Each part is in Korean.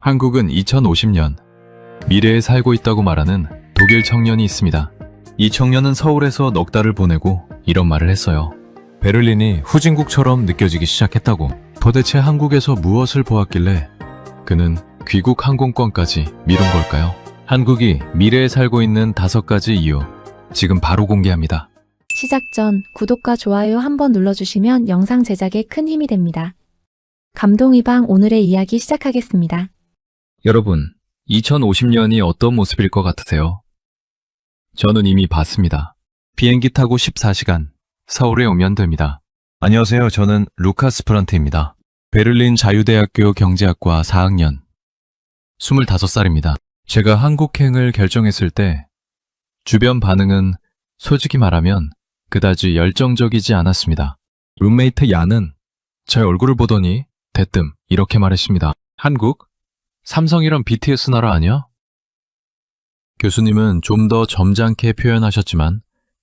한국은 2050년 미래에 살고 있다고 말하는 독일 청년이 있습니다. 이 청년은 서울에서 넉 달을 보내고 이런 말을 했어요. 베를린이 후진국처럼 느껴지기 시작했다고. 도대체 한국에서 무엇을 보았길래 그는 귀국 항공권까지 미룬 걸까요? 한국이 미래에 살고 있는 5가지 이유, 지금 바로 공개합니다. 시작 전 구독과 좋아요 한번 눌러주시면 영상 제작에 큰 힘이 됩니다. 감동이방 오늘의 이야기 시작하겠습니다. 여러분, 2050년이 어떤 모습일 것 같으세요? 저는 이미 봤습니다. 비행기 타고 14시간, 서울에 오면 됩니다. 안녕하세요. 저는 루카스 프란트입니다. 베를린 자유대학교 경제학과 4학년, 25살입니다. 제가 한국행을 결정했을 때 주변 반응은 솔직히 말하면 그다지 열정적이지 않았습니다. 룸메이트 야는 제 얼굴을 보더니 대뜸 이렇게 말했습니다. 한국? 삼성이랑 BTS 나라 아니야? 교수님은 좀 더 점잖게 표현하셨지만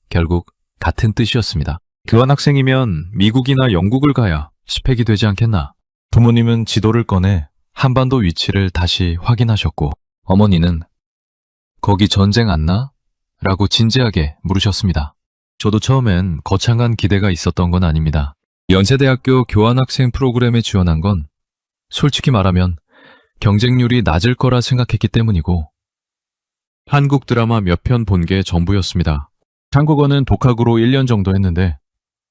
결국 같은 뜻이었습니다. 교환학생이면 미국이나 영국을 가야 스펙이 되지 않겠나? 부모님은 지도를 꺼내 한반도 위치를 다시 확인하셨고, 어머니는 거기 전쟁 안 나? 라고 진지하게 물으셨습니다. 저도 처음엔 거창한 기대가 있었던 건 아닙니다. 연세대학교 교환학생 프로그램에 지원한 건 솔직히 말하면 경쟁률이 낮을 거라 생각했기 때문이고, 한국 드라마 몇 편 본 게 전부였습니다. 한국어는 독학으로 1년 정도 했는데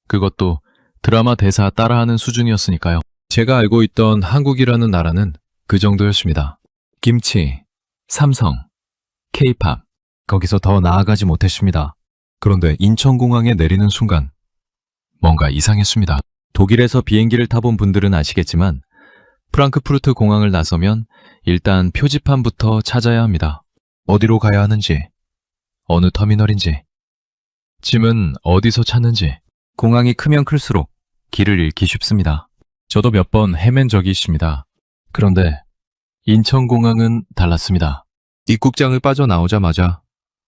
그것도 드라마 대사 따라하는 수준이었으니까요. 제가 알고 있던 한국이라는 나라는 그 정도였습니다. 김치, 삼성, K-팝, 거기서 더 나아가지 못했습니다. 그런데 인천공항에 내리는 순간 뭔가 이상했습니다. 독일에서 비행기를 타본 분들은 아시겠지만 프랑크푸르트 공항을 나서면 일단 표지판부터 찾아야 합니다. 어디로 가야 하는지, 어느 터미널인지, 짐은 어디서 찾는지. 공항이 크면 클수록 길을 잃기 쉽습니다. 저도 몇 번 헤맨 적이 있습니다. 그런데 인천공항은 달랐습니다. 입국장을 빠져나오자마자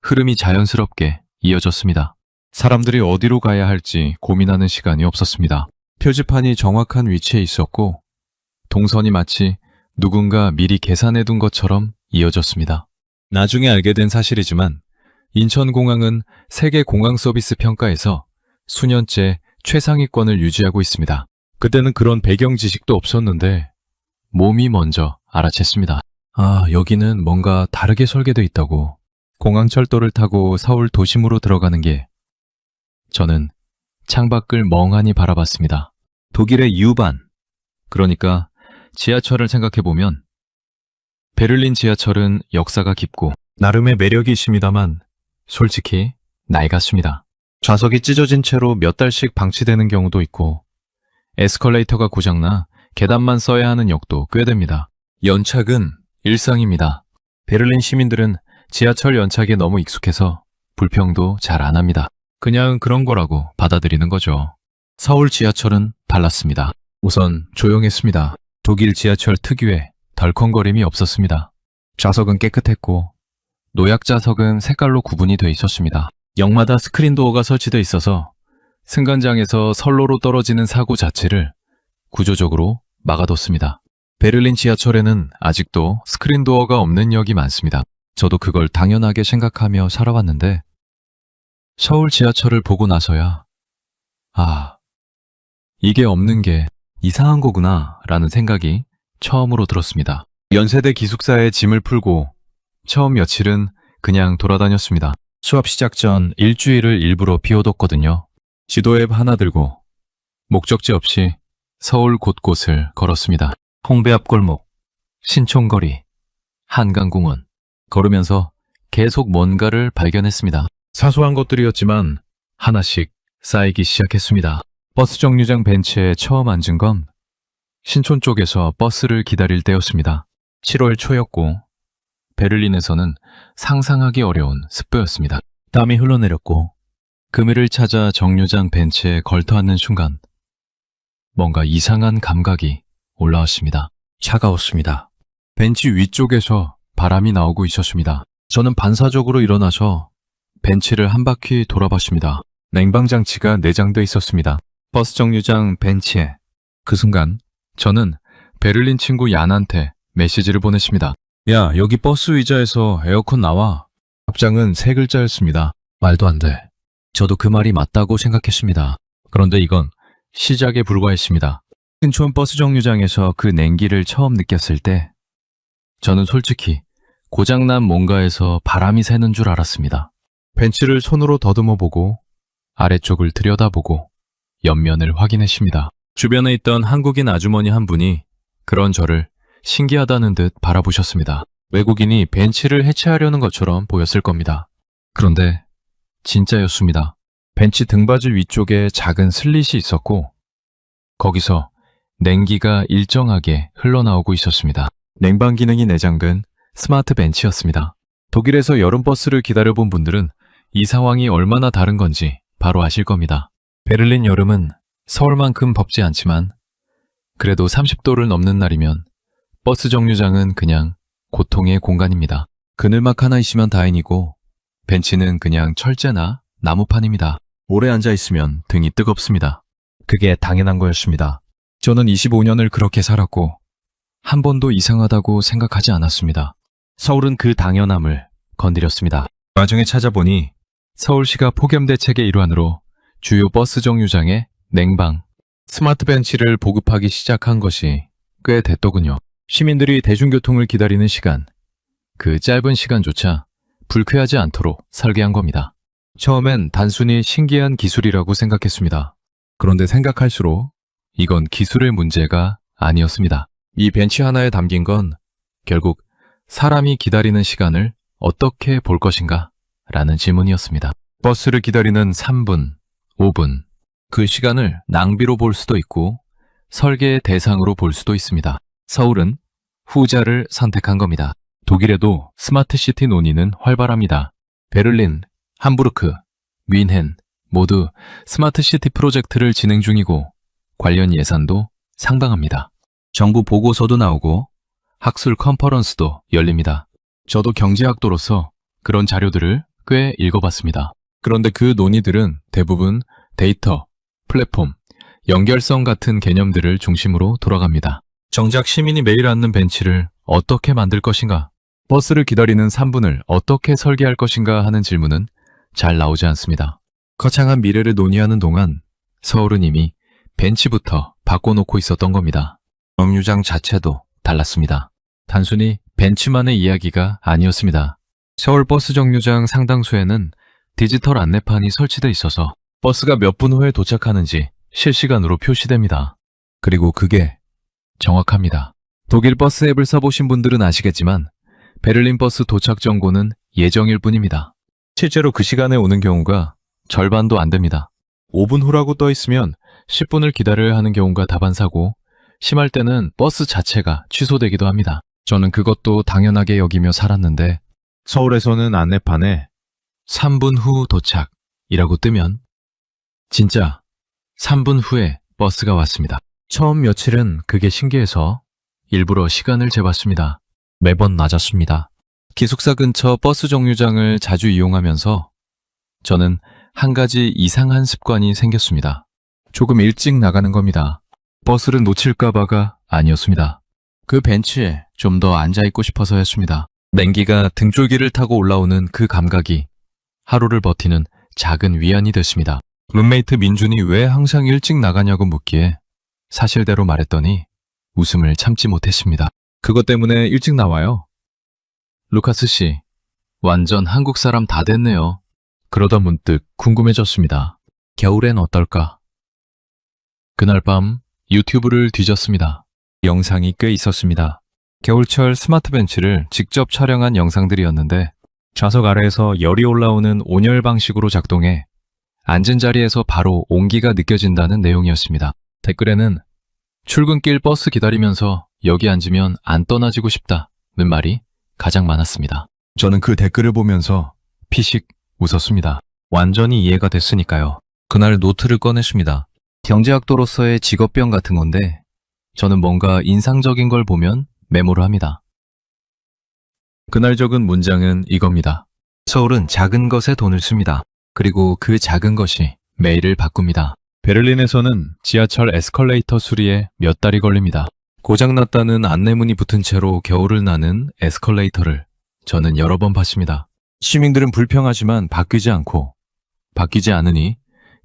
흐름이 자연스럽게 이어졌습니다. 사람들이 어디로 가야 할지 고민하는 시간이 없었습니다. 표지판이 정확한 위치에 있었고 동선이 마치 누군가 미리 계산해둔 것처럼 이어졌습니다. 나중에 알게 된 사실이지만 인천공항은 세계 공항 서비스 평가에서 수년째 최상위권을 유지하고 있습니다. 그때는 그런 배경 지식도 없었는데 몸이 먼저 알아챘습니다. 아, 여기는 뭔가 다르게 설계되어 있다고. 공항철도를 타고 서울 도심으로 들어가는 게 저는 창밖을 멍하니 바라봤습니다. 독일의 유반, 그러니까 지하철을 생각해보면 베를린 지하철은 역사가 깊고 나름의 매력이 있습니다만 솔직히 낡았습니다. 좌석이 찢어진 채로 몇 달씩 방치되는 경우도 있고 에스컬레이터가 고장나 계단만 써야 하는 역도 꽤 됩니다. 연착은 일상입니다. 베를린 시민들은 지하철 연착에 너무 익숙해서 불평도 잘 안 합니다. 그냥 그런 거라고 받아들이는 거죠. 서울 지하철은 달랐습니다. 우선 조용했습니다. 독일 지하철 특유의 덜컹거림이 없었습니다. 좌석은 깨끗했고 노약자석은 색깔로 구분이 돼 있었습니다. 역마다 스크린 도어가 설치돼 있어서 승강장에서 선로로 떨어지는 사고 자체를 구조적으로 막아뒀습니다. 베를린 지하철에는 아직도 스크린 도어가 없는 역이 많습니다. 저도 그걸 당연하게 생각하며 살아왔는데 서울 지하철을 보고 나서야 이게 없는 게 이상한 거구나 라는 생각이 처음으로 들었습니다. 연세대 기숙사에 짐을 풀고 처음 며칠은 그냥 돌아다녔습니다. 수업 시작 전 일주일을 일부러 비워뒀거든요. 지도 앱 하나 들고 목적지 없이 서울 곳곳을 걸었습니다. 홍대 앞 골목, 신촌거리, 한강공원. 걸으면서 계속 뭔가를 발견했습니다. 사소한 것들이었지만 하나씩 쌓이기 시작했습니다. 버스 정류장 벤치에 처음 앉은 건 신촌 쪽에서 버스를 기다릴 때였습니다. 7월 초였고 베를린에서는 상상하기 어려운 습도였습니다. 땀이 흘러내렸고 금일을 찾아 정류장 벤치에 걸터앉는 순간 뭔가 이상한 감각이 올라왔습니다. 차가웠습니다. 벤치 위쪽에서 바람이 나오고 있었습니다. 저는 반사적으로 일어나서 벤치를 한 바퀴 돌아봤습니다. 냉방장치가 내장돼 있었습니다. 버스 정류장 벤치에. 그 순간 저는 베를린 친구 얀한테 메시지를 보내십니다. 야, 여기 버스 의자에서 에어컨 나와. 답장은 3글자였습니다. 말도 안 돼. 저도 그 말이 맞다고 생각했습니다. 그런데 이건 시작에 불과했습니다. 신촌 버스 정류장에서 그 냉기를 처음 느꼈을 때 저는 솔직히 고장난 뭔가에서 바람이 새는 줄 알았습니다. 벤치를 손으로 더듬어 보고 아래쪽을 들여다보고 옆면을 확인했습니다. 주변에 있던 한국인 아주머니 한 분이 그런 저를 신기하다는 듯 바라보셨습니다. 외국인이 벤치를 해체하려는 것처럼 보였을 겁니다. 그런데 진짜였습니다. 벤치 등받이 위쪽에 작은 슬릿이 있었고 거기서 냉기가 일정하게 흘러나오고 있었습니다. 냉방 기능이 내장된 스마트 벤치였습니다. 독일에서 여름 버스를 기다려본 분들은 이 상황이 얼마나 다른 건지 바로 아실 겁니다. 베를린 여름은 서울만큼 덥지 않지만 그래도 30도를 넘는 날이면 버스 정류장은 그냥 고통의 공간입니다. 그늘막 하나 있으면 다행이고 벤치는 그냥 철제나 나무판입니다. 오래 앉아 있으면 등이 뜨겁습니다. 그게 당연한 거였습니다. 저는 25년을 그렇게 살았고 한 번도 이상하다고 생각하지 않았습니다. 서울은 그 당연함을 건드렸습니다. 나중에 찾아보니 서울시가 폭염 대책의 일환으로 주요 버스 정류장에 냉방, 스마트 벤치를 보급하기 시작한 것이 꽤 됐더군요. 시민들이 대중교통을 기다리는 시간, 그 짧은 시간조차 불쾌하지 않도록 설계한 겁니다. 처음엔 단순히 신기한 기술이라고 생각했습니다. 그런데 생각할수록 이건 기술의 문제가 아니었습니다. 이 벤치 하나에 담긴 건 결국 사람이 기다리는 시간을 어떻게 볼 것인가 라는 질문이었습니다. 버스를 기다리는 3분, 5분, 그 시간을 낭비로 볼 수도 있고 설계의 대상으로 볼 수도 있습니다. 서울은 후자를 선택한 겁니다. 독일에도 스마트시티 논의는 활발합니다. 베를린, 함부르크, 뮌헨 모두 스마트시티 프로젝트를 진행 중이고 관련 예산도 상당합니다. 정부 보고서도 나오고 학술 컨퍼런스도 열립니다. 저도 경제학도로서 그런 자료들을 꽤 읽어봤습니다. 그런데 그 논의들은 대부분 데이터, 플랫폼, 연결성 같은 개념들을 중심으로 돌아갑니다. 정작 시민이 매일 앉는 벤치를 어떻게 만들 것인가, 버스를 기다리는 3분을 어떻게 설계할 것인가 하는 질문은 잘 나오지 않습니다. 거창한 미래를 논의하는 동안 서울은 이미 벤치부터 바꿔놓고 있었던 겁니다. 정류장 자체도 달랐습니다. 단순히 벤치만의 이야기가 아니었습니다. 서울 버스 정류장 상당수에는 디지털 안내판이 설치돼 있어서 버스가 몇 분 후에 도착하는지 실시간으로 표시됩니다. 그리고 그게 정확합니다. 독일 버스 앱을 써보신 분들은 아시겠지만 베를린 버스 도착 정보는 예정일 뿐입니다. 실제로 그 시간에 오는 경우가 절반도 안 됩니다. 5분 후라고 떠 있으면 10분을 기다려야 하는 경우가 다반사고 심할 때는 버스 자체가 취소되기도 합니다. 저는 그것도 당연하게 여기며 살았는데 서울에서는 안내판에 3분 후 도착이라고 뜨면 진짜 3분 후에 버스가 왔습니다. 처음 며칠은 그게 신기해서 일부러 시간을 재봤습니다. 매번 낮았습니다. 기숙사 근처 버스 정류장을 자주 이용하면서 저는 한 가지 이상한 습관이 생겼습니다. 조금 일찍 나가는 겁니다. 버스를 놓칠까봐가 아니었습니다. 그 벤치에 좀 더 앉아있고 싶어서였습니다. 냉기가 등줄기를 타고 올라오는 그 감각이 하루를 버티는 작은 위안이 됐습니다. 룸메이트 민준이 왜 항상 일찍 나가냐고 묻기에 사실대로 말했더니 웃음을 참지 못했습니다. 그것 때문에 일찍 나와요. 루카스 씨, 완전 한국 사람 다 됐네요. 그러다 문득 궁금해졌습니다. 겨울엔 어떨까? 그날 밤 유튜브를 뒤졌습니다. 영상이 꽤 있었습니다. 겨울철 스마트 벤치를 직접 촬영한 영상들이었는데 좌석 아래에서 열이 올라오는 온열 방식으로 작동해 앉은 자리에서 바로 온기가 느껴진다는 내용이었습니다. 댓글에는 출근길 버스 기다리면서 여기 앉으면 안 떠나지고 싶다는 말이 가장 많았습니다. 저는 그 댓글을 보면서 피식 웃었습니다. 완전히 이해가 됐으니까요. 그날 노트를 꺼냈습니다. 경제학도로서의 직업병 같은 건데 저는 뭔가 인상적인 걸 보면 메모를 합니다. 그날 적은 문장은 이겁니다. 서울은 작은 것에 돈을 씁니다. 그리고 그 작은 것이 매일을 바꿉니다. 베를린에서는 지하철 에스컬레이터 수리에 몇 달이 걸립니다. 고장났다는 안내문이 붙은 채로 겨울을 나는 에스컬레이터를 저는 여러 번 봤습니다. 시민들은 불평하지만 바뀌지 않고 바뀌지 않으니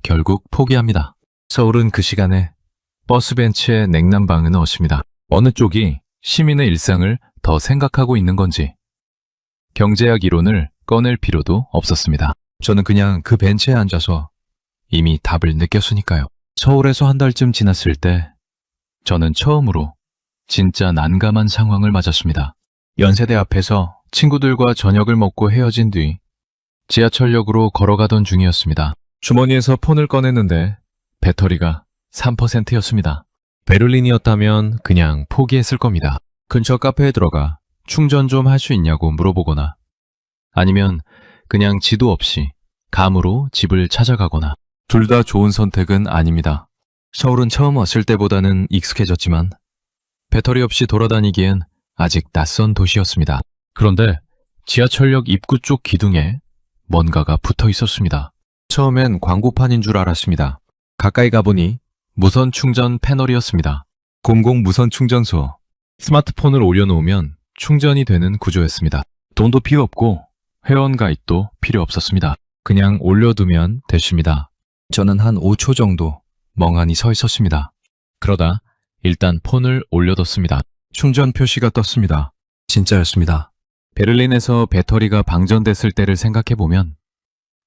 결국 포기합니다. 서울은 그 시간에 버스 벤치에 냉난방은 없습니다. 어느 쪽이 시민의 일상을 더 생각하고 있는 건지 경제학 이론을 꺼낼 필요도 없었습니다. 저는 그냥 그 벤치에 앉아서 이미 답을 느꼈으니까요. 서울에서 한 달쯤 지났을 때 저는 처음으로 진짜 난감한 상황을 맞았습니다. 연세대 앞에서 친구들과 저녁을 먹고 헤어진 뒤 지하철역으로 걸어가던 중이었습니다. 주머니에서 폰을 꺼냈는데 배터리가 3%였습니다. 베를린이었다면 그냥 포기했을 겁니다. 근처 카페에 들어가 충전 좀 할 수 있냐고 물어보거나 아니면 그냥 지도 없이 감으로 집을 찾아가거나 둘 다 좋은 선택은 아닙니다. 서울은 처음 왔을 때보다는 익숙해졌지만 배터리 없이 돌아다니기엔 아직 낯선 도시였습니다. 그런데 지하철역 입구 쪽 기둥에 뭔가가 붙어 있었습니다. 처음엔 광고판인 줄 알았습니다. 가까이 가보니 무선 충전 패널이었습니다. 공공 무선 충전소. 스마트폰을 올려놓으면 충전이 되는 구조였습니다. 돈도 필요 없고 회원 가입도 필요 없었습니다. 그냥 올려두면 됐습니다. 저는 한 5초 정도 멍하니 서 있었습니다. 그러다 일단 폰을 올려뒀습니다. 충전 표시가 떴습니다. 진짜였습니다. 베를린에서 배터리가 방전됐을 때를 생각해보면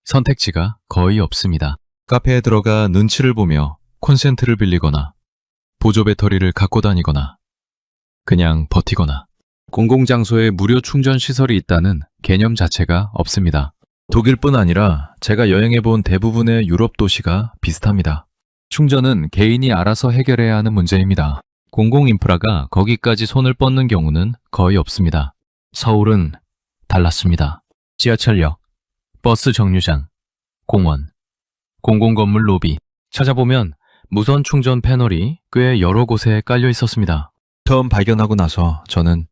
선택지가 거의 없습니다. 카페에 들어가 눈치를 보며 콘센트를 빌리거나 보조 배터리를 갖고 다니거나 그냥 버티거나 공공장소에 무료 충전 시설이 있다는 개념 자체가 없습니다. 독일뿐 아니라 제가 여행해본 대부분의 유럽 도시가 비슷합니다. 충전은 개인이 알아서 해결해야 하는 문제입니다. 공공 인프라가 거기까지 손을 뻗는 경우는 거의 없습니다. 서울은 달랐습니다. 지하철역, 버스 정류장, 공원, 공공건물 로비 찾아보면 무선 충전 패널이 꽤 여러 곳에 깔려 있었습니다. 처음 발견하고 나서 저는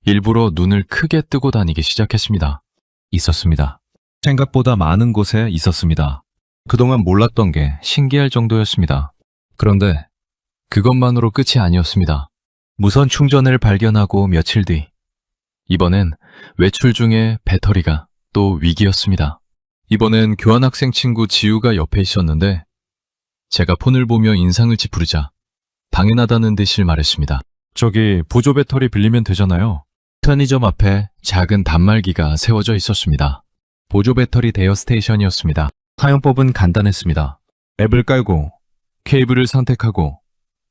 일부러 눈을 크게 뜨고 다니기 시작했습니다. 있었습니다. 생각보다 많은 곳에 있었습니다. 그동안 몰랐던 게 신기할 정도였습니다. 그런데 그것만으로 끝이 아니었습니다. 무선 충전을 발견하고 며칠 뒤 이번엔 외출 중에 배터리가 또 위기였습니다. 이번엔 교환학생 친구 지우가 옆에 있었는데 제가 폰을 보며 인상을 찌푸리자 당연하다는 듯이 말했습니다. 저기 보조 배터리 빌리면 되잖아요. 편의점 앞에 작은 단말기가 세워져 있었습니다. 보조 배터리 대여 스테이션이었습니다. 사용법은 간단했습니다. 앱을 깔고 케이블을 선택하고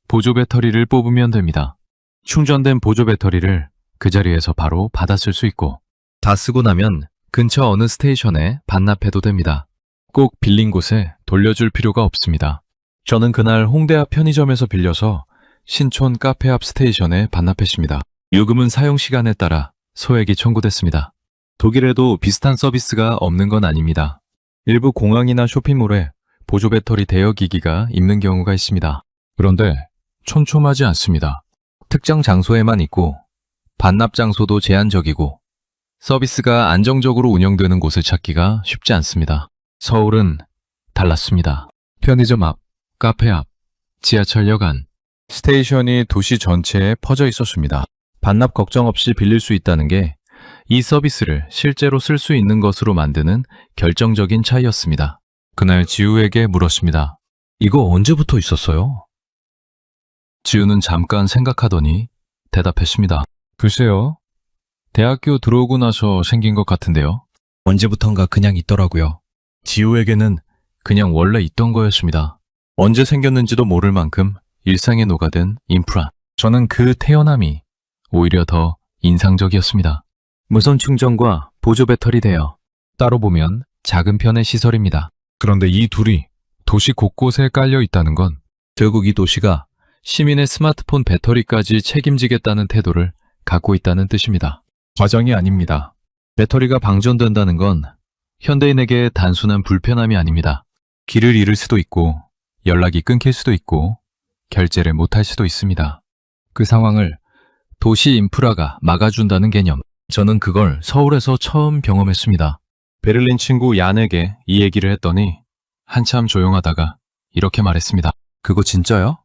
보조 배터리를 뽑으면 됩니다. 충전된 보조 배터리를 그 자리에서 바로 받아 쓸 수 있고 다 쓰고 나면 근처 어느 스테이션에 반납해도 됩니다. 꼭 빌린 곳에 돌려줄 필요가 없습니다. 저는 그날 홍대 앞 편의점에서 빌려서 신촌 카페 앞 스테이션에 반납했습니다. 요금은 사용 시간에 따라 소액이 청구됐습니다. 독일에도 비슷한 서비스가 없는 건 아닙니다. 일부 공항이나 쇼핑몰에 보조 배터리 대여 기기가 있는 경우가 있습니다. 그런데 촘촘하지 않습니다. 특정 장소에만 있고 반납 장소도 제한적이고 서비스가 안정적으로 운영되는 곳을 찾기가 쉽지 않습니다. 서울은 달랐습니다. 편의점 앞, 카페 앞, 지하철역 안, 스테이션이 도시 전체에 퍼져 있었습니다. 반납 걱정 없이 빌릴 수 있다는 게 이 서비스를 실제로 쓸 수 있는 것으로 만드는 결정적인 차이였습니다. 그날 지우에게 물었습니다. 이거 언제부터 있었어요? 지우는 잠깐 생각하더니 대답했습니다. 글쎄요. 대학교 들어오고 나서 생긴 것 같은데요. 언제부턴가 그냥 있더라고요. 지우에게는 그냥 원래 있던 거였습니다. 언제 생겼는지도 모를 만큼 일상에 녹아든 인프라. 저는 그 태어남이 오히려 더 인상적이었습니다. 무선 충전과 보조 배터리 대여. 따로 보면 작은 편의 시설입니다. 그런데 이 둘이 도시 곳곳에 깔려 있다는 건 결국 이 도시가 시민의 스마트폰 배터리까지 책임지겠다는 태도를 갖고 있다는 뜻입니다. 과정이 아닙니다. 배터리가 방전된다는 건 현대인에게 단순한 불편함이 아닙니다. 길을 잃을 수도 있고 연락이 끊길 수도 있고 결제를 못할 수도 있습니다. 그 상황을 도시 인프라가 막아준다는 개념. 저는 그걸 서울에서 처음 경험했습니다. 베를린 친구 얀에게 이 얘기를 했더니 한참 조용하다가 이렇게 말했습니다. 그거 진짜요?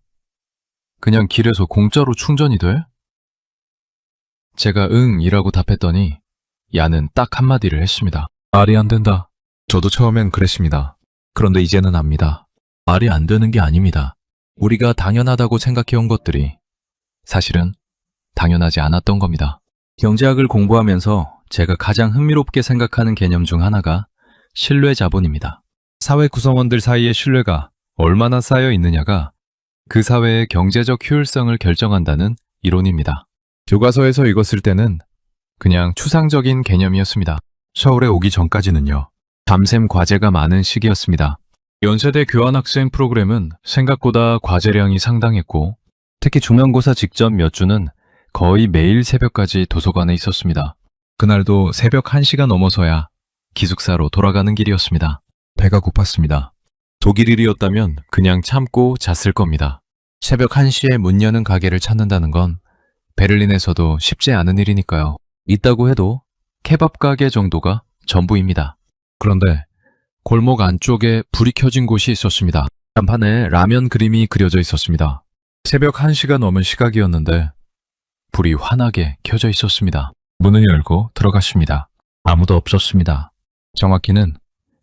그냥 길에서 공짜로 충전이 돼? 제가 응이라고 답했더니 야는 딱 한마디를 했습니다. 말이 안 된다. 저도 처음엔 그랬습니다. 그런데 이제는 압니다. 말이 안 되는 게 아닙니다. 우리가 당연하다고 생각해온 것들이 사실은 당연하지 않았던 겁니다. 경제학을 공부하면서 제가 가장 흥미롭게 생각하는 개념 중 하나가 신뢰 자본입니다. 사회 구성원들 사이의 신뢰가 얼마나 쌓여 있느냐가 그 사회의 경제적 효율성을 결정한다는 이론입니다. 교과서에서 읽었을 때는 그냥 추상적인 개념이었습니다. 서울에 오기 전까지는요. 밤샘 과제가 많은 시기였습니다. 연세대 교환학생 프로그램은 생각보다 과제량이 상당했고 특히 중간고사 직전 몇 주는 거의 매일 새벽까지 도서관에 있었습니다. 그날도 새벽 1시가 넘어서야 기숙사로 돌아가는 길이었습니다. 배가 고팠습니다. 독일일이었다면 그냥 참고 잤을 겁니다. 새벽 1시에 문 여는 가게를 찾는다는 건 베를린에서도 쉽지 않은 일이니까요. 있다고 해도 케밥 가게 정도가 전부입니다. 그런데 골목 안쪽에 불이 켜진 곳이 있었습니다. 간판에 라면 그림이 그려져 있었습니다. 새벽 1시가 넘은 시각이었는데 불이 환하게 켜져 있었습니다. 문을 열고 들어갔습니다. 아무도 없었습니다. 정확히는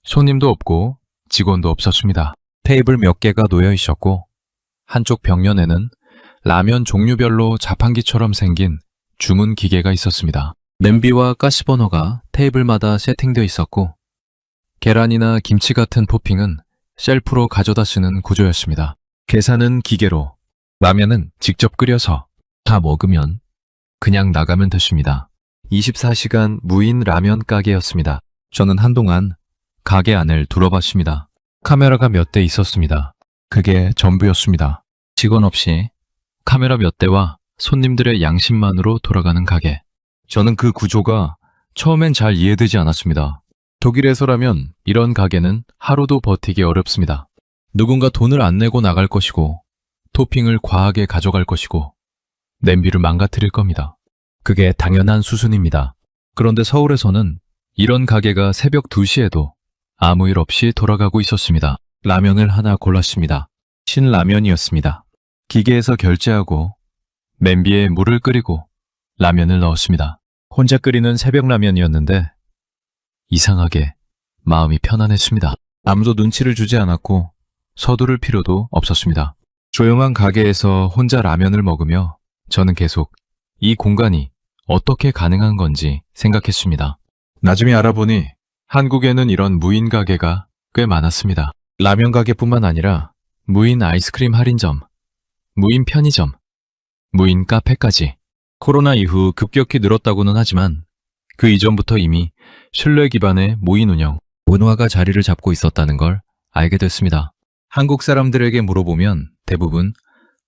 손님도 없고 직원도 없었습니다. 테이블 몇 개가 놓여 있었고 한쪽 벽면에는 라면 종류별로 자판기처럼 생긴 주문 기계가 있었습니다. 냄비와 가스버너가 테이블마다 세팅되어 있었고 계란이나 김치 같은 토핑은 셀프로 가져다 쓰는 구조였습니다. 계산은 기계로, 라면은 직접 끓여서 다 먹으면 그냥 나가면 됐습니다. 24시간 무인 라면 가게였습니다. 저는 한동안 가게 안을 둘러봤습니다. 카메라가 몇 대 있었습니다. 그게 전부였습니다. 직원 없이 카메라 몇 대와 손님들의 양심만으로 돌아가는 가게. 저는 그 구조가 처음엔 잘 이해되지 않았습니다. 독일에서라면 이런 가게는 하루도 버티기 어렵습니다. 누군가 돈을 안 내고 나갈 것이고 토핑을 과하게 가져갈 것이고 냄비를 망가뜨릴 겁니다. 그게 당연한 수순입니다. 그런데 서울에서는 이런 가게가 새벽 2시에도 아무 일 없이 돌아가고 있었습니다. 라면을 하나 골랐습니다. 신라면이었습니다. 기계에서 결제하고 냄비에 물을 끓이고 라면을 넣었습니다. 혼자 끓이는 새벽 라면이었는데 이상하게 마음이 편안했습니다. 아무도 눈치를 주지 않았고 서두를 필요도 없었습니다. 조용한 가게에서 혼자 라면을 먹으며 저는 계속 이 공간이 어떻게 가능한 건지 생각했습니다. 나중에 알아보니 한국에는 이런 무인 가게가 꽤 많았습니다. 라면 가게뿐만 아니라 무인 아이스크림 할인점, 무인 편의점, 무인 카페까지. 코로나 이후 급격히 늘었다고는 하지만 그 이전부터 이미 신뢰 기반의 무인 운영, 문화가 자리를 잡고 있었다는 걸 알게 됐습니다. 한국 사람들에게 물어보면 대부분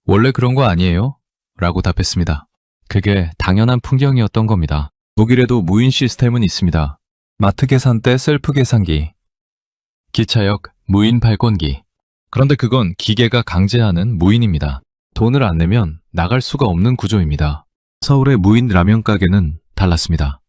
원래 그런 거 아니에요? 라고 답했습니다. 그게 당연한 풍경이었던 겁니다. 독일에도 무인 시스템은 있습니다. 마트 계산대 셀프 계산기, 기차역 무인 발권기. 그런데 그건 기계가 강제하는 무인입니다. 돈을 안 내면 나갈 수가 없는 구조입니다. 서울의 무인 라면 가게는 달랐습니다.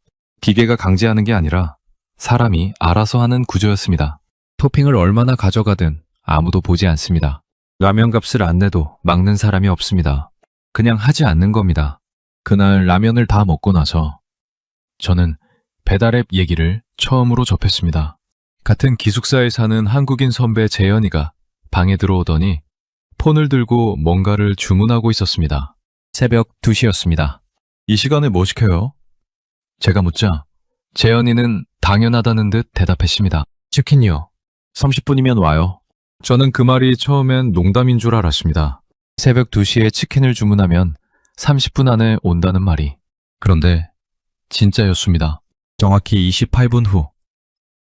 기계가 강제하는 게 아니라 사람이 알아서 하는 구조였습니다. 토핑을 얼마나 가져가든 아무도 보지 않습니다. 라면 값을 안 내도 막는 사람이 없습니다. 그냥 하지 않는 겁니다. 그날 라면을 다 먹고 나서 저는 배달앱 얘기를 처음으로 접했습니다. 같은 기숙사에 사는 한국인 선배 재현이가 방에 들어오더니 폰을 들고 뭔가를 주문하고 있었습니다. 새벽 2시였습니다. 이 시간에 뭐 시켜요? 제가 묻자 재현이는 당연하다는 듯 대답했습니다. 치킨이요. 30분이면 와요. 저는 그 말이 처음엔 농담인 줄 알았습니다. 새벽 2시에 치킨을 주문하면 30분 안에 온다는 말이. 그런데 진짜였습니다. 정확히 28분 후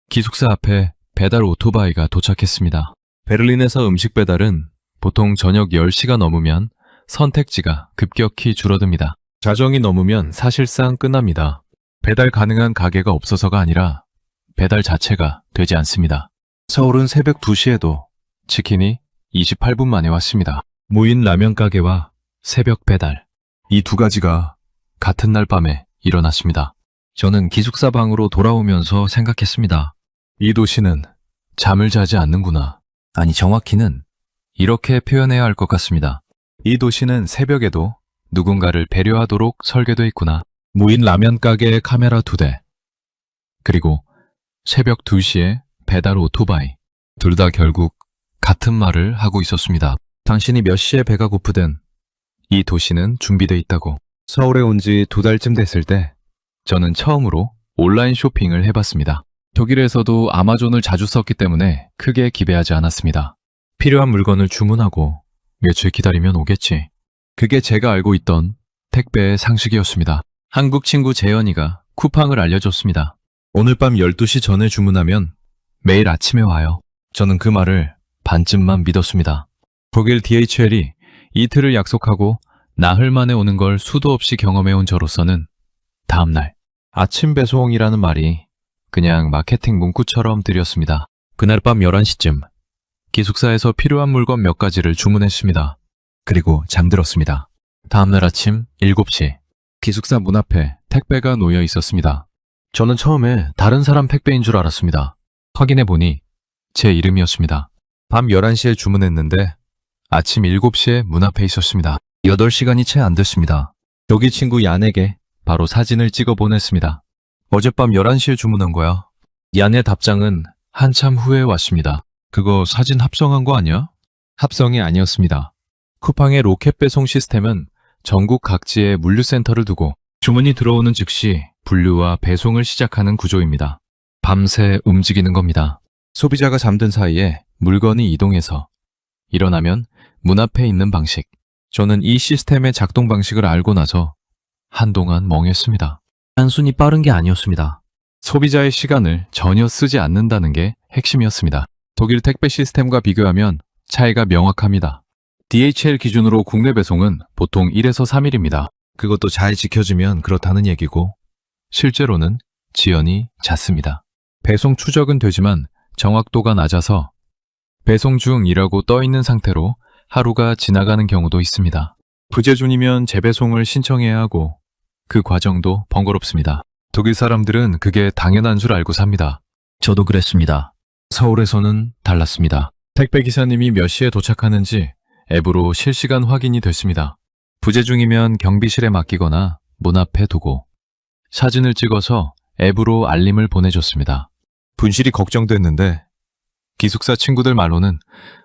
기숙사 앞에 배달 오토바이가 도착했습니다. 베를린에서 음식 배달은 보통 저녁 10시가 넘으면 선택지가 급격히 줄어듭니다. 자정이 넘으면 사실상 끝납니다. 배달 가능한 가게가 없어서가 아니라 배달 자체가 되지 않습니다. 서울은 새벽 2시에도 치킨이 28분 만에 왔습니다. 무인 라면 가게와 새벽 배달. 이 두 가지가 같은 날 밤에 일어났습니다. 저는 기숙사 방으로 돌아오면서 생각했습니다. 이 도시는 잠을 자지 않는구나. 아니, 정확히는 이렇게 표현해야 할 것 같습니다. 이 도시는 새벽에도 누군가를 배려하도록 설계돼 있구나. 무인 라면 가게에 카메라 2대. 그리고 새벽 2시에 배달 오토바이. 둘 다 결국 같은 말을 하고 있었습니다. 당신이 몇 시에 배가 고프든 이 도시는 준비돼 있다고. 서울에 온 지 2달쯤 됐을 때 저는 처음으로 온라인 쇼핑을 해봤습니다. 독일에서도 아마존을 자주 썼기 때문에 크게 기대하지 않았습니다. 필요한 물건을 주문하고 며칠 기다리면 오겠지. 그게 제가 알고 있던 택배의 상식이었습니다. 한국 친구 재현이가 쿠팡을 알려줬습니다. 오늘 밤 12시 전에 주문하면 매일 아침에 와요. 저는 그 말을 반쯤만 믿었습니다. 독일 DHL이 이틀을 약속하고 나흘 만에 오는 걸 수도 없이 경험해온 저로서는 다음날 아침 배송이라는 말이 그냥 마케팅 문구처럼 들렸습니다. 그날 밤 11시쯤 기숙사에서 필요한 물건 몇 가지를 주문했습니다. 그리고 잠들었습니다. 다음날 아침 7시 기숙사 문 앞에 택배가 놓여 있었습니다. 저는 처음에 다른 사람 택배인 줄 알았습니다. 확인해보니 제 이름이었습니다. 밤 11시에 주문했는데 아침 7시에 문 앞에 있었습니다. 8시간이 채 안 됐습니다. 여기 친구 얀에게 바로 사진을 찍어 보냈습니다. 어젯밤 11시에 주문한 거야. 얀의 답장은 한참 후에 왔습니다. 그거 사진 합성한 거 아니야? 합성이 아니었습니다. 쿠팡의 로켓 배송 시스템은 전국 각지에 물류센터를 두고 주문이 들어오는 즉시 분류와 배송을 시작하는 구조입니다. 밤새 움직이는 겁니다. 소비자가 잠든 사이에 물건이 이동해서 일어나면 문 앞에 있는 방식. 저는 이 시스템의 작동 방식을 알고 나서 한동안 멍했습니다. 단순히 빠른 게 아니었습니다. 소비자의 시간을 전혀 쓰지 않는다는 게 핵심이었습니다. 독일 택배 시스템과 비교하면 차이가 명확합니다. DHL 기준으로 국내 배송은 보통 1에서 3일입니다. 그것도 잘 지켜지면 그렇다는 얘기고 실제로는 지연이 잦습니다. 배송 추적은 되지만 정확도가 낮아서 배송 중이라고 떠 있는 상태로 하루가 지나가는 경우도 있습니다. 부재중이면 재배송을 신청해야 하고 그 과정도 번거롭습니다. 독일 사람들은 그게 당연한 줄 알고 삽니다. 저도 그랬습니다. 서울에서는 달랐습니다. 택배 기사님이 몇 시에 도착하는지 앱으로 실시간 확인이 됐습니다. 부재중이면 경비실에 맡기거나 문 앞에 두고 사진을 찍어서 앱으로 알림을 보내줬습니다. 분실이 걱정됐는데 기숙사 친구들 말로는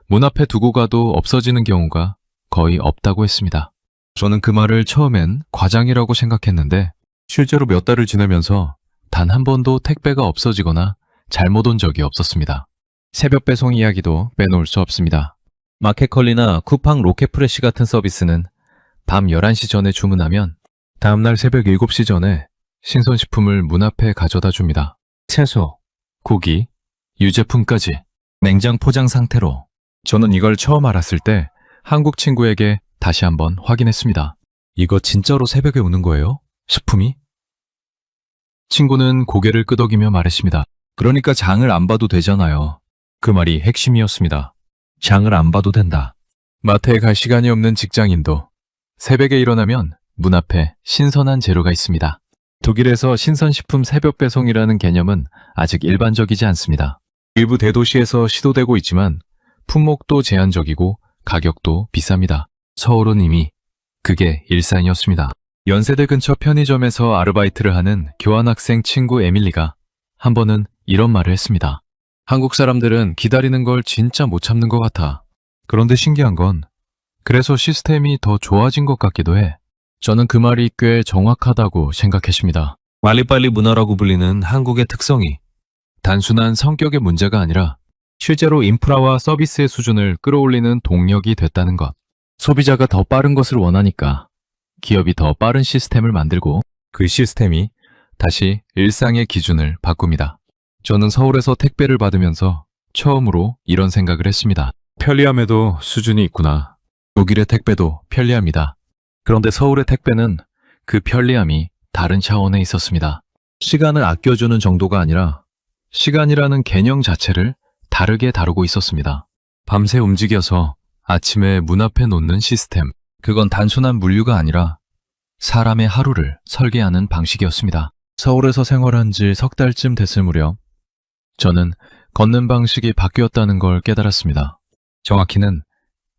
문 앞에 두고 가도 없어지는 경우가 거의 없다고 했습니다. 저는 그 말을 처음엔 과장이라고 생각했는데 실제로 몇 달을 지내면서 단 한 번도 택배가 없어지거나 잘못 온 적이 없었습니다. 새벽 배송 이야기도 빼놓을 수 없습니다. 마켓컬리나 쿠팡 로켓프레시 같은 서비스는 밤 11시 전에 주문하면 다음날 새벽 7시 전에 신선식품을 문 앞에 가져다 줍니다. 채소, 고기, 유제품까지 냉장 포장 상태로. 저는 이걸 처음 알았을 때 한국 친구에게 다시 한번 확인했습니다. 이거 진짜로 새벽에 오는 거예요? 식품이? 친구는 고개를 끄덕이며 말했습니다. 그러니까 장을 안 봐도 되잖아요. 그 말이 핵심이었습니다. 장을 안 봐도 된다. 마트에 갈 시간이 없는 직장인도 새벽에 일어나면 문 앞에 신선한 재료가 있습니다. 독일에서 신선식품 새벽 배송이라는 개념은 아직 일반적이지 않습니다. 일부 대도시에서 시도되고 있지만 품목도 제한적이고 가격도 비쌉니다. 서울은 이미 그게 일상이었습니다. 연세대 근처 편의점에서 아르바이트를 하는 교환학생 친구 에밀리가 한 번은 이런 말을 했습니다. 한국 사람들은 기다리는 걸 진짜 못 참는 것 같아. 그런데 신기한 건 그래서 시스템이 더 좋아진 것 같기도 해. 저는 그 말이 꽤 정확하다고 생각했습니다. 빨리빨리 문화라고 불리는 한국의 특성이 단순한 성격의 문제가 아니라 실제로 인프라와 서비스의 수준을 끌어올리는 동력이 됐다는 것. 소비자가 더 빠른 것을 원하니까 기업이 더 빠른 시스템을 만들고 그 시스템이 다시 일상의 기준을 바꿉니다. 저는 서울에서 택배를 받으면서 처음으로 이런 생각을 했습니다. 편리함에도 수준이 있구나. 독일의 택배도 편리합니다. 그런데 서울의 택배는 그 편리함이 다른 차원에 있었습니다. 시간을 아껴주는 정도가 아니라 시간이라는 개념 자체를 다르게 다루고 있었습니다. 밤새 움직여서 아침에 문 앞에 놓는 시스템. 그건 단순한 물류가 아니라 사람의 하루를 설계하는 방식이었습니다. 서울에서 생활한 지 석 달쯤 됐을 무렵 저는 걷는 방식이 바뀌었다는 걸 깨달았습니다. 정확히는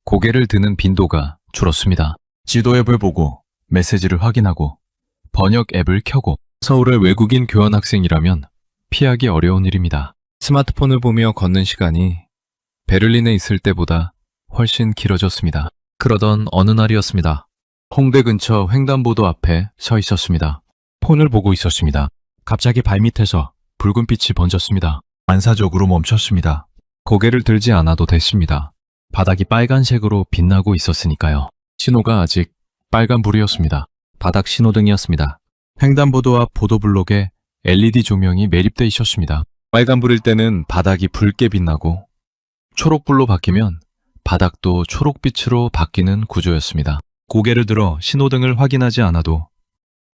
고개를 드는 빈도가 줄었습니다. 지도 앱을 보고 메시지를 확인하고 번역 앱을 켜고 서울의 외국인 교환학생이라면 피하기 어려운 일입니다. 스마트폰을 보며 걷는 시간이 베를린에 있을 때보다 훨씬 길어졌습니다. 그러던 어느 날이었습니다. 홍대 근처 횡단보도 앞에 서 있었습니다. 폰을 보고 있었습니다. 갑자기 발밑에서 붉은 빛이 번졌습니다. 반사적으로 멈췄습니다. 고개를 들지 않아도 됐습니다. 바닥이 빨간색으로 빛나고 있었으니까요. 신호가 아직 빨간불이었습니다. 바닥 신호등이었습니다. 횡단보도 앞 보도블록에 LED 조명이 매립돼 있었습니다. 빨간불일 때는 바닥이 붉게 빛나고 초록불로 바뀌면 바닥도 초록빛으로 바뀌는 구조였습니다. 고개를 들어 신호등을 확인하지 않아도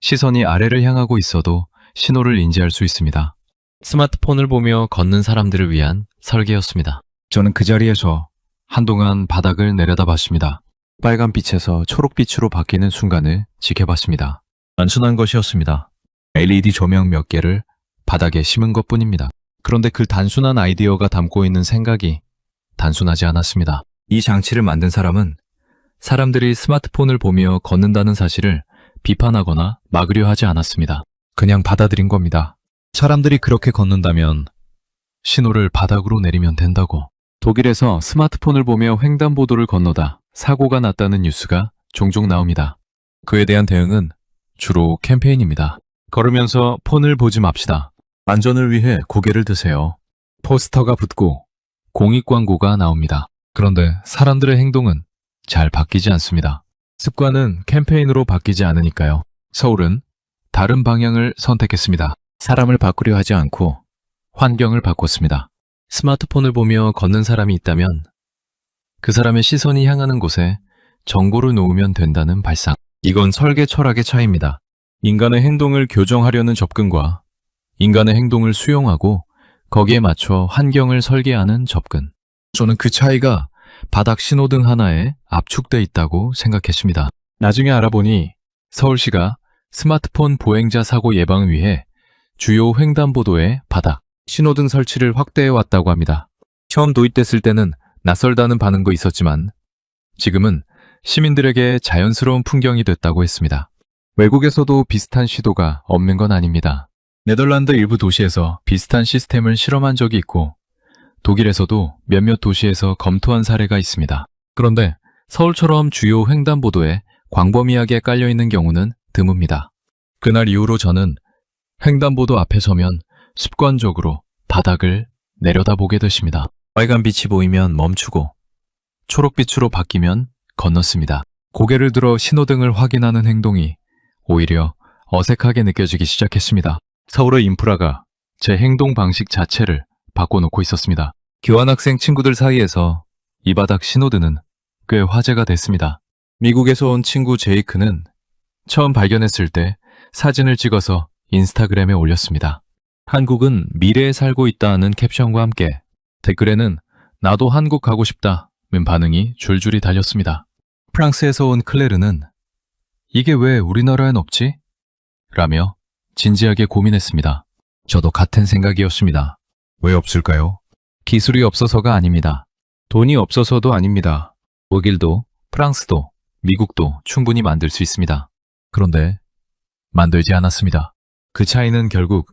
시선이 아래를 향하고 있어도 신호를 인지할 수 있습니다. 스마트폰을 보며 걷는 사람들을 위한 설계였습니다. 저는 그 자리에서 한동안 바닥을 내려다봤습니다. 빨간 빛에서 초록빛으로 바뀌는 순간을 지켜봤습니다. 단순한 것이었습니다. LED 조명 몇 개를 바닥에 심은 것뿐입니다. 그런데 그 단순한 아이디어가 담고 있는 생각이 단순하지 않았습니다. 이 장치를 만든 사람은 사람들이 스마트폰을 보며 걷는다는 사실을 비판하거나 막으려 하지 않았습니다. 그냥 받아들인 겁니다. 사람들이 그렇게 걷는다면 신호를 바닥으로 내리면 된다고. 독일에서 스마트폰을 보며 횡단보도를 건너다 사고가 났다는 뉴스가 종종 나옵니다. 그에 대한 대응은 주로 캠페인입니다. 걸으면서 폰을 보지 맙시다. 안전을 위해 고개를 드세요. 포스터가 붙고 공익 광고가 나옵니다. 그런데 사람들의 행동은 잘 바뀌지 않습니다. 습관은 캠페인으로 바뀌지 않으니까요. 서울은 다른 방향을 선택했습니다. 사람을 바꾸려 하지 않고 환경을 바꿨습니다. 스마트폰을 보며 걷는 사람이 있다면 그 사람의 시선이 향하는 곳에 정보를 놓으면 된다는 발상. 이건 설계 철학의 차이입니다. 인간의 행동을 교정하려는 접근과 인간의 행동을 수용하고 거기에 맞춰 환경을 설계하는 접근. 저는 그 차이가 바닥 신호등 하나에 압축돼 있다고 생각했습니다. 나중에 알아보니 서울시가 스마트폰 보행자 사고 예방을 위해 주요 횡단보도에 바닥 신호등 설치를 확대해 왔다고 합니다. 처음 도입됐을 때는 낯설다는 반응도 있었지만 지금은 시민들에게 자연스러운 풍경이 됐다고 했습니다. 외국에서도 비슷한 시도가 없는 건 아닙니다. 네덜란드 일부 도시에서 비슷한 시스템을 실험한 적이 있고 독일에서도 몇몇 도시에서 검토한 사례가 있습니다. 그런데 서울처럼 주요 횡단보도에 광범위하게 깔려있는 경우는 드뭅니다. 그날 이후로 저는 횡단보도 앞에 서면 습관적으로 바닥을 내려다보게 되십니다. 빨간 빛이 보이면 멈추고 초록빛으로 바뀌면 건넜습니다. 고개를 들어 신호등을 확인하는 행동이 오히려 어색하게 느껴지기 시작했습니다. 서울의 인프라가 제 행동 방식 자체를 바꿔놓고 있었습니다. 교환학생 친구들 사이에서 이 바닥 신호등은 꽤 화제가 됐습니다. 미국에서 온 친구 제이크는 처음 발견했을 때 사진을 찍어서 인스타그램에 올렸습니다. 한국은 미래에 살고 있다는 캡션과 함께 댓글에는 나도 한국 가고 싶다는 반응이 줄줄이 달렸습니다. 프랑스에서 온 클레르는 이게 왜 우리나라엔 없지? 라며 진지하게 고민했습니다. 저도 같은 생각이었습니다. 왜 없을까요? 기술이 없어서가 아닙니다. 돈이 없어서도 아닙니다. 독일도, 프랑스도, 미국도 충분히 만들 수 있습니다. 그런데 만들지 않았습니다. 그 차이는 결국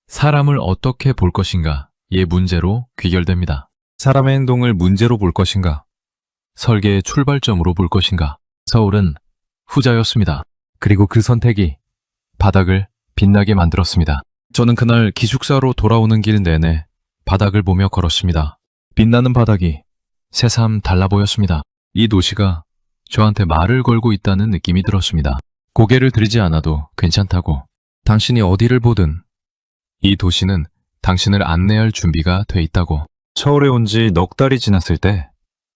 사람을 어떻게 볼 것인가의 문제로 귀결됩니다. 사람의 행동을 문제로 볼 것인가? 설계의 출발점으로 볼 것인가? 서울은 후자였습니다. 그리고 그 선택이 바닥을 빛나게 만들었습니다. 저는 그날 기숙사로 돌아오는 길 내내 바닥을 보며 걸었습니다. 빛나는 바닥이 새삼 달라 보였습니다. 이 도시가 저한테 말을 걸고 있다는 느낌이 들었습니다. 고개를 들이지 않아도 괜찮다고. 당신이 어디를 보든 이 도시는 당신을 안내할 준비가 돼 있다고. 서울에 온 지 넉 달이 지났을 때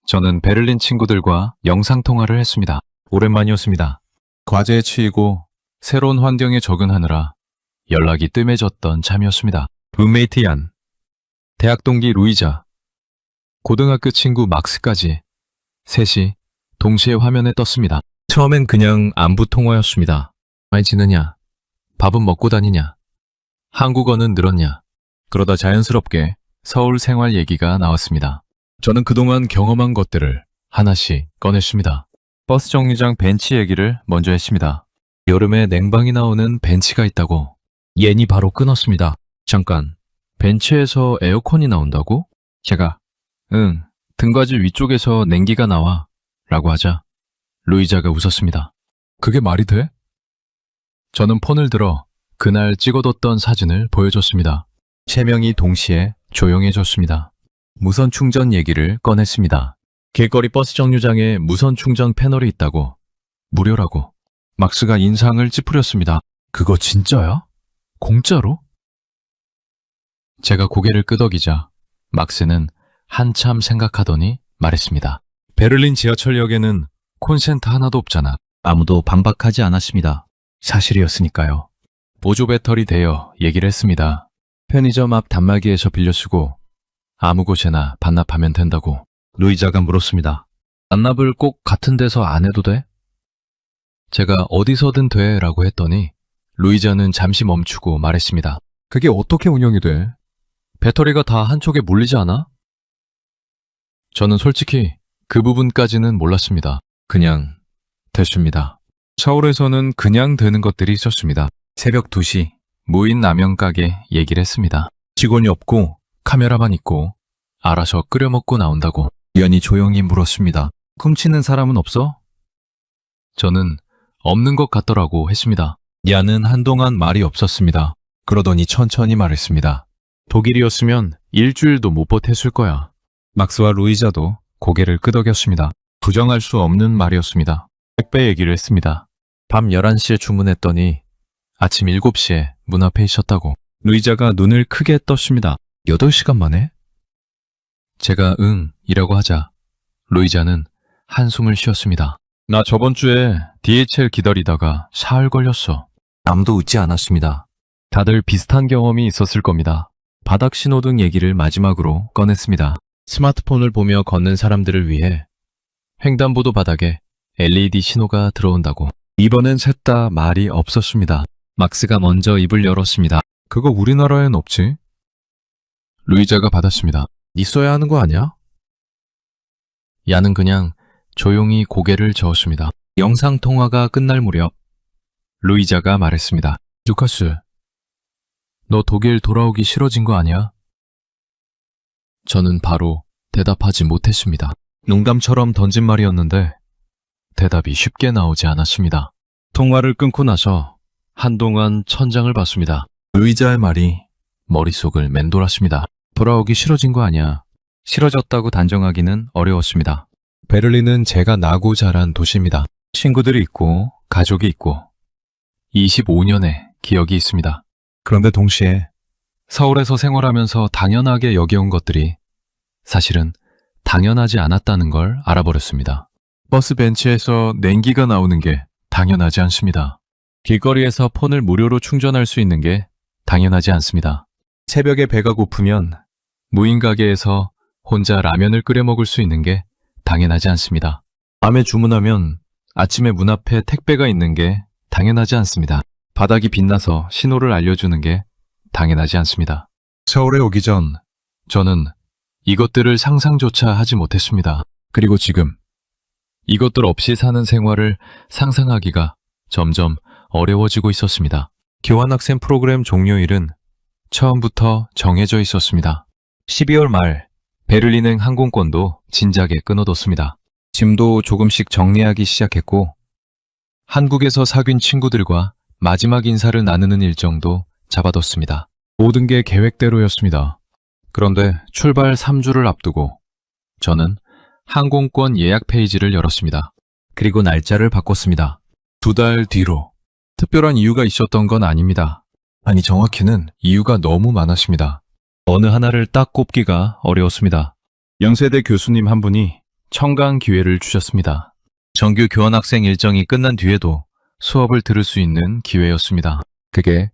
저는 베를린 친구들과 영상통화를 했습니다. 오랜만이었습니다. 과제에 치이고 새로운 환경에 적응하느라 연락이 뜸해졌던 참이었습니다. 룸메이트 얀, 대학 동기 루이자, 고등학교 친구 막스까지 셋이 동시에 화면에 떴습니다. 처음엔 그냥 안부 통화였습니다. 많이 지느냐? 밥은 먹고 다니냐? 한국어는 늘었냐? 그러다 자연스럽게 서울 생활 얘기가 나왔습니다. 저는 그동안 경험한 것들을 하나씩 꺼냈습니다. 버스 정류장 벤치 얘기를 먼저 했습니다. 여름에 냉방이 나오는 벤치가 있다고. 옌이 바로 끊었습니다. 잠깐, 벤치에서 에어컨이 나온다고? 제가 응, 등받이 위쪽에서 냉기가 나와 라고 하자 루이자가 웃었습니다. 그게 말이 돼? 저는 폰을 들어 그날 찍어뒀던 사진을 보여줬습니다. 세 명이 동시에 조용해졌습니다. 무선 충전 얘기를 꺼냈습니다. 길거리 버스 정류장에 무선 충전 패널이 있다고. 무료라고. 막스가 인상을 찌푸렸습니다. 그거 진짜야? 공짜로? 제가 고개를 끄덕이자 막스는 한참 생각하더니 말했습니다. 베를린 지하철역에는 콘센트 하나도 없잖아. 아무도 반박하지 않았습니다. 사실이었으니까요. 보조 배터리 대여 얘기를 했습니다. 편의점 앞 단말기에서 빌려 쓰고 아무 곳에나 반납하면 된다고. 루이자가 물었습니다. 반납을 꼭 같은 데서 안 해도 돼? 제가 어디서든 돼 라고 했더니 루이자는 잠시 멈추고 말했습니다. 그게 어떻게 운영이 돼? 배터리가 다 한쪽에 몰리지 않아? 저는 솔직히 그 부분까지는 몰랐습니다. 그냥 됐습니다. 서울에서는 그냥 되는 것들이 있었습니다. 새벽 2시 무인 라면 가게 얘기를 했습니다. 직원이 없고 카메라만 있고 알아서 끓여 먹고 나온다고. 연이 조용히 물었습니다. 훔치는 사람은 없어? 저는 없는 것 같더라고 했습니다. 야는 한동안 말이 없었습니다. 그러더니 천천히 말했습니다. 독일이었으면 일주일도 못 버텼을 거야. 막스와 루이자도 고개를 끄덕였습니다. 부정할 수 없는 말이었습니다. 택배 얘기를 했습니다. 밤 11시에 주문했더니 아침 7시에 문 앞에 있었다고. 루이자가 눈을 크게 떴습니다. 8시간 만에? 제가 응 이라고 하자 루이자는 한숨을 쉬었습니다. 나 저번 주에 DHL 기다리다가 사흘 걸렸어. 남도 웃지 않았습니다. 다들 비슷한 경험이 있었을 겁니다. 바닥 신호등 얘기를 마지막으로 꺼냈습니다. 스마트폰을 보며 걷는 사람들을 위해 횡단보도 바닥에 LED 신호가 들어온다고. 이번엔 셋 다 말이 없었습니다. 막스가 먼저 입을 열었습니다. 그거 우리나라엔 없지? 루이자가 받았습니다. 있어야 하는 거 아니야? 야는 그냥 조용히 고개를 저었습니다. 영상통화가 끝날 무렵 루이자가 말했습니다. 루카스, 너 독일 돌아오기 싫어진 거 아니야? 저는 바로 대답하지 못했습니다. 농담처럼 던진 말이었는데 대답이 쉽게 나오지 않았습니다. 통화를 끊고 나서 한동안 천장을 봤습니다. 루이자의 말이 머릿속을 맴돌았습니다. 돌아오기 싫어진 거 아니야. 싫어졌다고 단정하기는 어려웠습니다. 베를린은 제가 나고 자란 도시입니다. 친구들이 있고 가족이 있고 25년의 기억이 있습니다. 그런데 동시에 서울에서 생활하면서 당연하게 여겨온 것들이 사실은 당연하지 않았다는 걸 알아버렸습니다. 버스 벤치에서 냉기가 나오는 게 당연하지 않습니다. 길거리에서 폰을 무료로 충전할 수 있는 게 당연하지 않습니다. 새벽에 배가 고프면 무인 가게에서 혼자 라면을 끓여 먹을 수 있는 게 당연하지 않습니다. 밤에 주문하면 아침에 문 앞에 택배가 있는 게 당연하지 않습니다. 바닥이 빛나서 신호를 알려주는 게 당연하지 않습니다. 서울에 오기 전 저는 이것들을 상상조차 하지 못했습니다. 그리고 지금 이것들 없이 사는 생활을 상상하기가 점점 어려워지고 있었습니다. 교환학생 프로그램 종료일은 처음부터 정해져 있었습니다. 12월 말 베를린행 항공권도 진작에 끊어뒀습니다. 짐도 조금씩 정리하기 시작했고 한국에서 사귄 친구들과 마지막 인사를 나누는 일정도 잡아뒀습니다. 모든 게 계획대로였습니다. 그런데 출발 3주를 앞두고 저는 항공권 예약 페이지를 열었습니다. 그리고 날짜를 바꿨습니다. 2달 뒤로. 특별한 이유가 있었던 건 아닙니다. 아니, 정확히는 이유가 너무 많았습니다. 어느 하나를 딱 꼽기가 어려웠습니다. 연세대 교수님 한 분이 청강 기회를 주셨습니다. 정규 교환학생 일정이 끝난 뒤에도 수업을 들을 수 있는 기회였습니다. 그게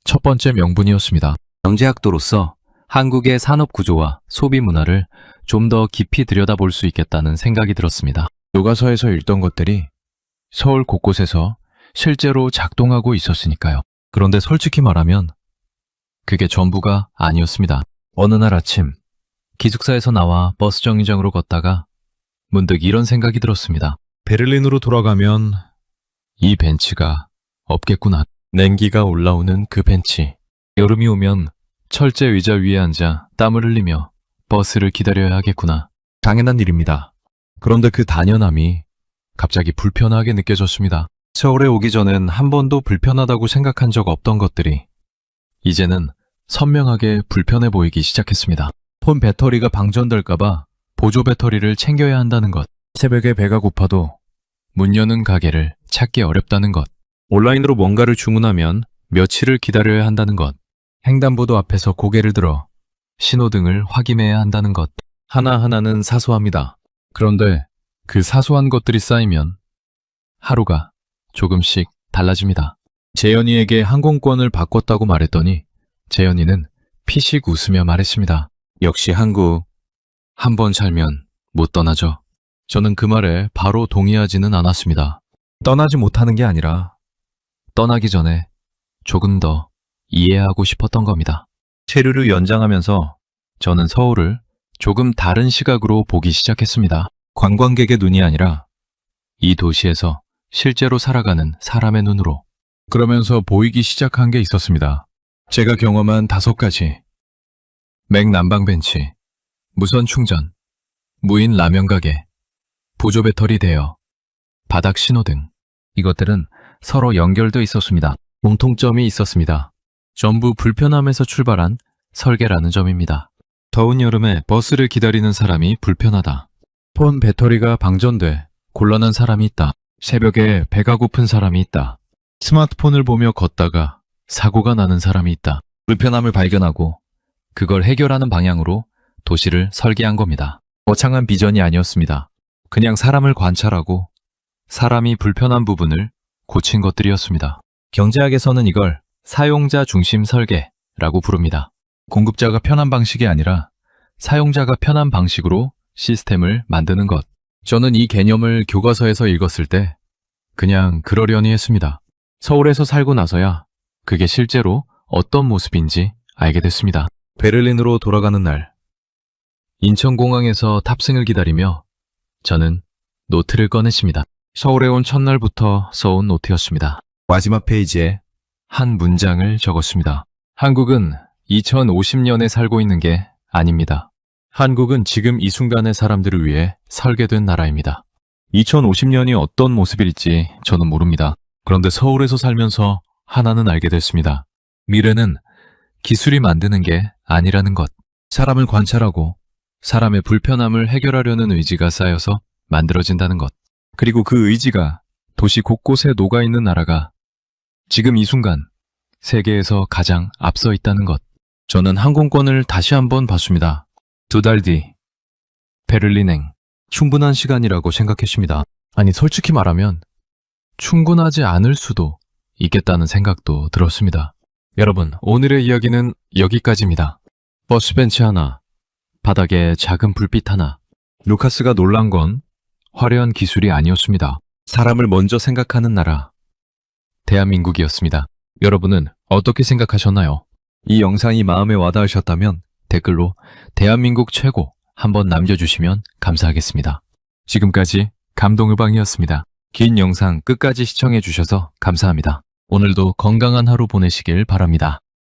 첫 번째 명분이었습니다. 경제학도로서 한국의 산업 구조와 소비 문화를 좀 더 깊이 들여다볼 수 있겠다는 생각이 들었습니다. 교과서에서 읽던 것들이 서울 곳곳에서 실제로 작동하고 있었으니까요. 그런데 솔직히 말하면 그게 전부가 아니었습니다. 어느 날 아침 기숙사에서 나와 버스 정류장으로 걷다가 문득 이런 생각이 들었습니다. 베를린으로 돌아가면 이 벤치가 없겠구나. 냉기가 올라오는 그 벤치. 여름이 오면 철제 의자 위에 앉아 땀을 흘리며 버스를 기다려야 하겠구나. 당연한 일입니다. 그런데 그 단연함이 갑자기 불편하게 느껴졌습니다. 서울에 오기 전엔 한 번도 불편하다고 생각한 적 없던 것들이 이제는 선명하게 불편해 보이기 시작했습니다. 폰 배터리가 방전될까봐 보조 배터리를 챙겨야 한다는 것. 새벽에 배가 고파도 문 여는 가게를 찾기 어렵다는 것. 온라인으로 뭔가를 주문하면 며칠을 기다려야 한다는 것. 횡단보도 앞에서 고개를 들어 신호등을 확인해야 한다는 것. 하나하나는 사소합니다. 그런데 그 사소한 것들이 쌓이면 하루가 조금씩 달라집니다. 재현이에게 항공권을 바꿨다고 말했더니 재현이는 피식 웃으며 말했습니다. 역시 한국, 한 번 살면 못 떠나죠. 저는 그 말에 바로 동의하지는 않았습니다. 떠나지 못하는 게 아니라 떠나기 전에 조금 더 이해하고 싶었던 겁니다. 체류를 연장하면서 저는 서울을 조금 다른 시각으로 보기 시작했습니다. 관광객의 눈이 아니라 이 도시에서 실제로 살아가는 사람의 눈으로. 그러면서 보이기 시작한 게 있었습니다. 제가 경험한 5가지. 맥난방 벤치, 무선 충전, 무인 라면 가게, 보조 배터리 대여, 바닥 신호등. 이것들은 서로 연결돼 있었습니다. 공통점이 있었습니다. 전부 불편함에서 출발한 설계라는 점입니다. 더운 여름에 버스를 기다리는 사람이 불편하다. 폰 배터리가 방전돼 곤란한 사람이 있다. 새벽에 배가 고픈 사람이 있다. 스마트폰을 보며 걷다가 사고가 나는 사람이 있다. 불편함을 발견하고 그걸 해결하는 방향으로 도시를 설계한 겁니다. 거창한 비전이 아니었습니다. 그냥 사람을 관찰하고 사람이 불편한 부분을 고친 것들이었습니다. 경제학에서는 이걸 사용자 중심 설계라고 부릅니다. 공급자가 편한 방식이 아니라 사용자가 편한 방식으로 시스템을 만드는 것. 저는 이 개념을 교과서에서 읽었을 때 그냥 그러려니 했습니다. 서울에서 살고 나서야 그게 실제로 어떤 모습인지 알게 됐습니다. 베를린으로 돌아가는 날, 인천공항에서 탑승을 기다리며 저는 노트를 꺼냈습니다. 서울에 온 첫날부터 써온 노트였습니다. 마지막 페이지에 한 문장을 적었습니다. 한국은 2050년에 살고 있는 게 아닙니다. 한국은 지금 이 순간의 사람들을 위해 설계된 나라입니다. 2050년이 어떤 모습일지 저는 모릅니다. 그런데 서울에서 살면서 하나는 알게 됐습니다. 미래는 기술이 만드는 게 아니라는 것. 사람을 관찰하고 사람의 불편함을 해결하려는 의지가 쌓여서 만들어진다는 것. 그리고 그 의지가 도시 곳곳에 녹아있는 나라가 지금 이 순간 세계에서 가장 앞서 있다는 것. 저는 항공권을 다시 한번 봤습니다. 2달 뒤 베를린행. 충분한 시간이라고 생각했습니다. 아니 솔직히 말하면 충분하지 않을 수도 있겠다는 생각도 들었습니다. 여러분, 오늘의 이야기는 여기까지입니다. 버스 벤치 하나, 바닥에 작은 불빛 하나. 루카스가 놀란 건 화려한 기술이 아니었습니다. 사람을 먼저 생각하는 나라, 대한민국이었습니다. 여러분은 어떻게 생각하셨나요? 이 영상이 마음에 와닿으셨다면 댓글로 대한민국 최고 한번 남겨주시면 감사하겠습니다. 지금까지 감동의방이었습니다. 긴 영상 끝까지 시청해주셔서 감사합니다. 오늘도 건강한 하루 보내시길 바랍니다.